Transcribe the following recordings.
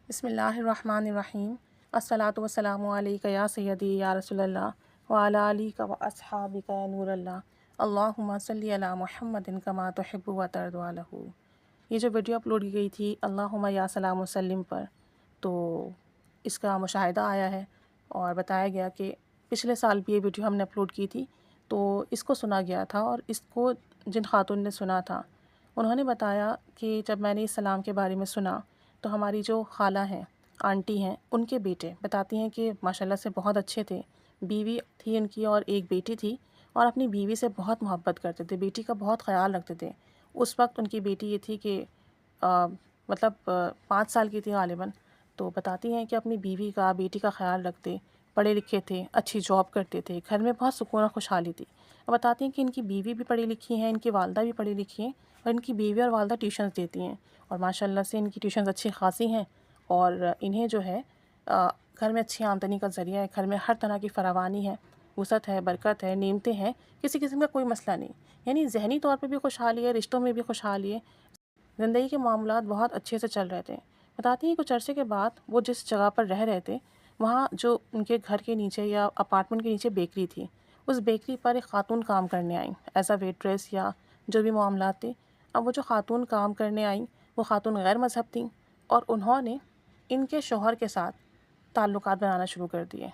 بسم اللہ الرحمن الرحیم۔ الصلاۃ والسلام علیک یا سیدی یا رسول اللہ وعلی آلک و اصحابک یا نور اللہ، اللہم صلی علی محمد کما تحب و ترضی عنہ۔ یہ جو ویڈیو اپلوڈ کی گئی تھی اللہم یا سلام وسلم پر، تو اس کا مشاہدہ آیا ہے اور بتایا گیا کہ پچھلے سال بھی یہ ویڈیو ہم نے اپلوڈ کی تھی، تو اس کو سنا گیا تھا، اور اس کو جن خاتون نے سنا تھا انہوں نے بتایا کہ جب میں نے اس سلام کے بارے میں سنا تو ہماری جو خالہ ہیں، آنٹی ہیں، ان کے بیٹے بتاتی ہیں کہ ماشاءاللہ سے بہت اچھے تھے، بیوی تھی ان کی اور ایک بیٹی تھی، اور اپنی بیوی سے بہت محبت کرتے تھے، بیٹی کا بہت خیال رکھتے تھے۔ اس وقت ان کی بیٹی یہ تھی کہ 5 سال کی تھی غالباً، تو بتاتی ہیں کہ اپنی بیوی کا، بیٹی کا خیال رکھتے، پڑھے لکھے تھے، اچھی جاب کرتے تھے، گھر میں بہت سکون اور خوشحالی تھی۔ اور بتاتی ہیں کہ ان کی بیوی بھی پڑھی لکھی ہیں، ان کی والدہ بھی پڑھی لکھی ہیں، اور ان کی بیوی اور والدہ ٹیوشنز دیتی ہیں، اور ماشاءاللہ سے ان کی ٹیوشنز اچھی خاصی ہیں، اور انہیں جو ہے گھر میں اچھی آمدنی کا ذریعہ ہے، گھر میں ہر طرح کی فراوانی ہے، وسعت ہے، برکت ہے، نعمتیں ہیں، کسی قسم کا کوئی مسئلہ نہیں، یعنی ذہنی طور پہ بھی خوشحالی ہے، رشتوں میں بھی خوشحالی ہے، زندگی کے معاملات بہت اچھے سے چل رہے تھے۔ بتاتی ہیں کچھ عرصے کے بعد وہ جس جگہ پر رہ رہے تھے وہاں جو ان کے گھر کے نیچے یا اپارٹمنٹ کے نیچے بیکری تھی، اس بیکری پر ایک خاتون کام کرنے آئیں ایز اے ویٹریس یا جو بھی معاملات تھے۔ اب وہ جو خاتون کام کرنے آئیں وہ خاتون غیر مذہب تھیں، اور انہوں نے ان کے شوہر کے ساتھ تعلقات بنانا شروع کر دیے۔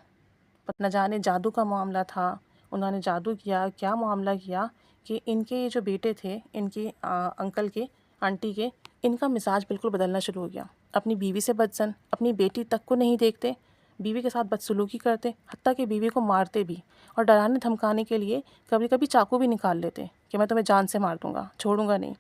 نہ جانے جادو کا معاملہ تھا، انہوں نے جادو کیا، کیا معاملہ کیا کہ ان کے جو بیٹے تھے، ان کے انکل کے، آنٹی کے، ان کا مزاج بالکل بدلنا شروع ہو گیا۔ اپنی بیوی سے بدزن، اپنی بیٹی تک کو نہیں دیکھتے، بیوی کے ساتھ بدسلوکی کرتے، حتیٰ کہ بیوی کو مارتے بھی، اور ڈرانے دھمکانے کے لیے کبھی کبھی چاقو بھی نکال لیتے کہ میں تمہیں جان سے مار دوں گا، چھوڑوں گا نہیں،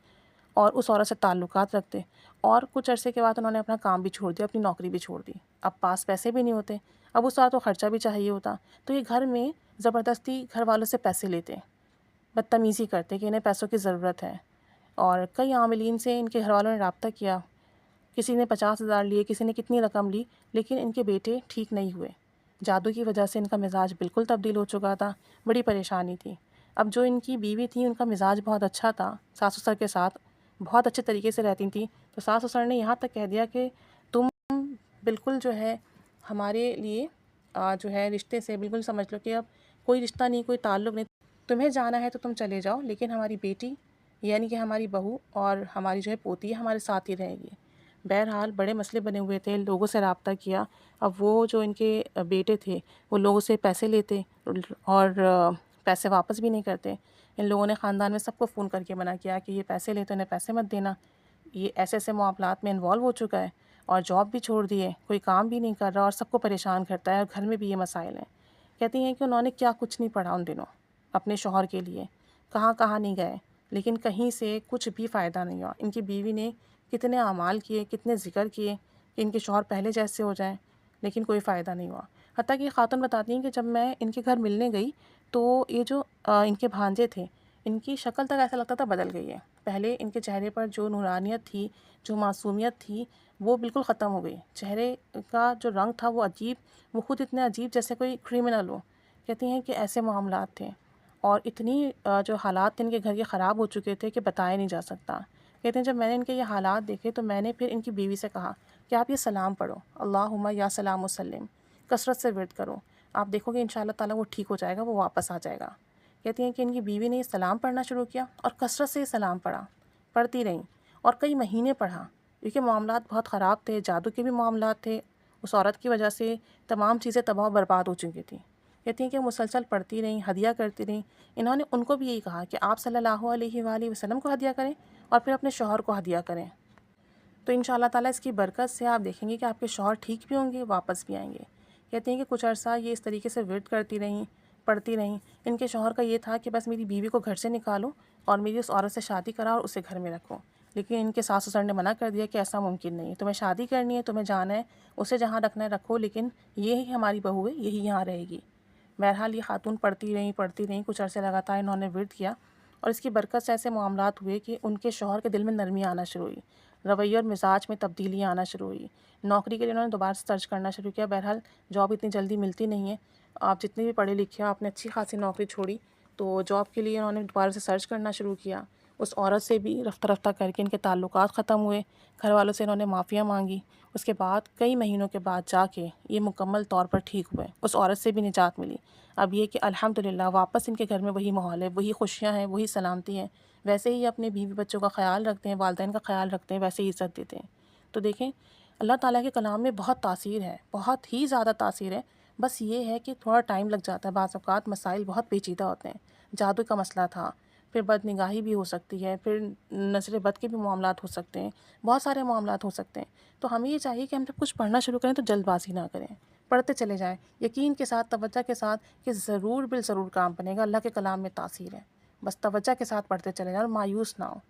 اور اس عورت سے تعلقات رکھتے۔ اور کچھ عرصے کے بعد انہوں نے اپنا کام بھی چھوڑ دیا، اپنی نوکری بھی چھوڑ دی۔ اب پاس پیسے بھی نہیں ہوتے، اب اس وقت تو خرچہ بھی چاہیے ہوتا، تو یہ گھر میں زبردستی گھر والوں سے پیسے لیتے، بدتمیزی کرتے کہ انہیں پیسوں کی ضرورت ہے، اور کئی عاملین سے ان کے گھر والوں نے رابطہ کیا، کسی نے 50,000 لیے، کسی نے کتنی رقم لی، لیکن ان کے بیٹے ٹھیک نہیں ہوئے۔ جادو کی وجہ سے ان کا مزاج بالکل تبدیل ہو چکا تھا، بڑی پریشانی تھی۔ اب جو ان کی بیوی تھی ان کا مزاج بہت اچھا تھا، ساس سسر کے ساتھ بہت اچھے طریقے سے رہتی تھیں، تو ساس سسر نے یہاں تک کہہ دیا کہ تم بالکل جو ہے ہمارے لیے جو ہے رشتے سے بالکل سمجھ لو کہ اب کوئی رشتہ نہیں، کوئی تعلق نہیں، تمہیں جانا ہے تو تم چلے جاؤ، لیکن ہماری بیٹی یعنی کہ ہماری بہو اور ہماری جو ہے پوتی ہے ہمارے ساتھ ہی رہے گی۔ بہرحال بڑے مسئلے بنے ہوئے تھے، لوگوں سے رابطہ کیا۔ اب وہ جو ان کے بیٹے تھے وہ لوگوں سے پیسے لیتے اور پیسے واپس بھی نہیں کرتے۔ ان لوگوں نے خاندان میں سب کو فون کر کے منع کیا کہ یہ پیسے لیتے انہیں پیسے مت دینا، یہ ایسے ایسے معاملات میں انوالو ہو چکا ہے، اور جاب بھی چھوڑ دی ہے، کوئی کام بھی نہیں کر رہا، اور سب کو پریشان کرتا ہے، اور گھر میں بھی یہ مسائل ہیں۔ کہتی ہیں کہ انہوں نے کیا کچھ نہیں پڑھا ان دنوں اپنے شوہر کے لیے، کہاں کہاں نہیں گئے، لیکن کہیں سے کچھ بھی فائدہ نہیں ہوا۔ ان کی بیوی نے کتنے اعمال کیے، کتنے ذکر کیے کہ ان کے شوہر پہلے جیسے ہو جائیں، لیکن کوئی فائدہ نہیں ہوا۔ حتیٰ کہ خاتون بتاتی ہیں کہ جب میں ان کے گھر ملنے گئی تو یہ جو ان کے بھانجے تھے، ان کی شکل تک ایسا لگتا تھا بدل گئی ہے۔ پہلے ان کے چہرے پر جو نورانیت تھی، جو معصومیت تھی، وہ بالکل ختم ہو گئی۔ چہرے کا جو رنگ تھا وہ عجیب، وہ خود اتنے عجیب جیسے کوئی کرمنل ہو۔ کہتی ہیں کہ ایسے معاملات تھے، اور اتنی جو حالات ان کے گھر کے خراب ہو چکے تھے کہ بتایا نہیں جا سکتا۔ کہتے ہیں جب میں نے ان کے یہ حالات دیکھے تو میں نے پھر ان کی بیوی سے کہا کہ آپ یہ سلام پڑھو، اللہم یا سلام وسلم، کثرت سے ورد کرو، آپ دیکھو گے انشاءاللہ تعالیٰ وہ ٹھیک ہو جائے گا، وہ واپس آ جائے گا۔ کہتی ہیں کہ ان کی بیوی نے یہ سلام پڑھنا شروع کیا، اور کثرت سے یہ سلام پڑھا، پڑھتی رہیں، اور کئی مہینے پڑھا، کیونکہ معاملات بہت خراب تھے، جادو کے بھی معاملات تھے، اس عورت کی وجہ سے تمام چیزیں تباہ و برباد ہو چکی تھیں۔ کہتی ہیں کہ مسلسل پڑھتی رہیں، ہدیہ کرتی رہیں۔ انہوں نے ان کو بھی یہی کہا کہ آپ صلی اللہ علیہ وآلہ وسلم کو ہدیہ کریں، اور پھر اپنے شوہر کو ہدیہ کریں، تو ان شاء اللہ تعالیٰ اس کی برکت سے آپ دیکھیں گے کہ آپ کے شوہر ٹھیک بھی ہوں گے، واپس بھی آئیں گے۔ کہتی ہیں کہ کچھ عرصہ یہ اس طریقے سے ورد کرتی رہیں، پڑھتی رہیں۔ ان کے شوہر کا یہ تھا کہ بس میری بیوی کو گھر سے نکالو اور میری اس عورت سے شادی کرا اور اسے گھر میں رکھو، لیکن ان کے ساس سسر نے منع کر دیا کہ ایسا ممکن نہیں ہے، تمہیں شادی کرنی ہے، تمہیں جانا ہے، اسے جہاں رکھنا ہے رکھو، لیکن یہی ہماری بہو ہے، یہی یہاں رہے گی۔ بہرحال یہ خاتون پڑھتی رہیں، کچھ عرصے لگاتار انہوں نے ورد کیا، اور اس کی برکت سے ایسے معاملات ہوئے کہ ان کے شوہر کے دل میں نرمی آنا شروع ہوئی، رویے اور مزاج میں تبدیلیاں آنا شروع ہوئی۔ نوکری کے لیے انہوں نے دوبارہ سے سرچ کرنا شروع کیا۔ بہرحال جاب اتنی جلدی ملتی نہیں ہے، آپ جتنے بھی پڑھے لکھے آپ نے اچھی خاصی نوکری چھوڑی، تو جاب کے لیے انہوں نے دوبارہ سے سرچ کرنا شروع کیا۔ اس عورت سے بھی رفتہ رفتہ کر کے ان کے تعلقات ختم ہوئے، گھر والوں سے انہوں نے معافیاں مانگی، اس کے بعد کئی مہینوں کے بعد جا کے یہ مکمل طور پر ٹھیک ہوئے، اس عورت سے بھی نجات ملی۔ اب یہ کہ الحمدللہ واپس ان کے گھر میں وہی ماحول ہے، وہی خوشیاں ہیں، وہی سلامتی ہیں، ویسے ہی اپنے بیوی بچوں کا خیال رکھتے ہیں، والدین کا خیال رکھتے ہیں، ویسے ہی عزت دیتے ہیں۔ تو دیکھیں اللہ تعالیٰ کے کلام میں بہت تاثیر ہے، بہت ہی زیادہ تاثیر ہے، بس یہ ہے کہ تھوڑا ٹائم لگ جاتا ہے، بعض اوقات مسائل بہت پیچیدہ ہوتے ہیں۔ جادو کا مسئلہ تھا، پھر بد نگاہی بھی ہو سکتی ہے، پھر نظر بد کے بھی معاملات ہو سکتے ہیں، بہت سارے معاملات ہو سکتے ہیں۔ تو ہمیں یہ چاہیے کہ ہم جب کچھ پڑھنا شروع کریں تو جلد بازی نہ کریں، پڑھتے چلے جائیں، یقین کے ساتھ، توجہ کے ساتھ کہ ضرور بالضرور کام بنے گا، اللہ کے کلام میں تاثیر ہے، بس توجہ کے ساتھ پڑھتے چلے جائیں اور مایوس نہ ہوں۔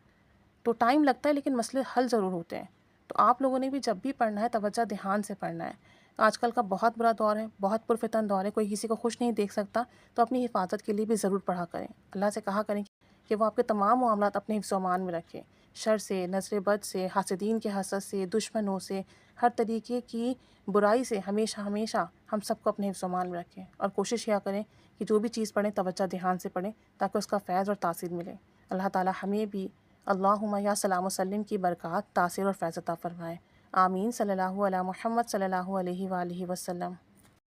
تو ٹائم لگتا ہے لیکن مسئلے حل ضرور ہوتے ہیں۔ تو آپ لوگوں نے بھی جب بھی پڑھنا ہے توجہ دھیان سے پڑھنا ہے۔ آج کل کا بہت برا دور ہے، بہت پرفتن دور ہے، کوئی کسی کو خوش نہیں دیکھ سکتا، تو اپنی حفاظت کے لیے بھی ضرور پڑھا کریں، اللہ سے کہا کریں کہ وہ آپ کے تمام معاملات اپنے حفظ و امان میں رکھیں، شر سے، نظر بد سے، حاسدین کے حسد سے، دشمنوں سے، ہر طریقے کی برائی سے ہمیشہ ہمیشہ ہم سب کو اپنے حفظ و امان میں رکھیں، اور کوشش کیا کریں کہ جو بھی چیز پڑھیں توجہ دھیان سے پڑھیں تاکہ اس کا فیض اور تاثیر ملے۔ اللہ تعالیٰ ہمیں بھی اللہم یا سلام وسلم کی برکات، تاثیر اور فیض عطا فرمائے۔ آمین۔ صلی اللہ علیہ محمد صلی اللہ علیہ وآلہ وسلم۔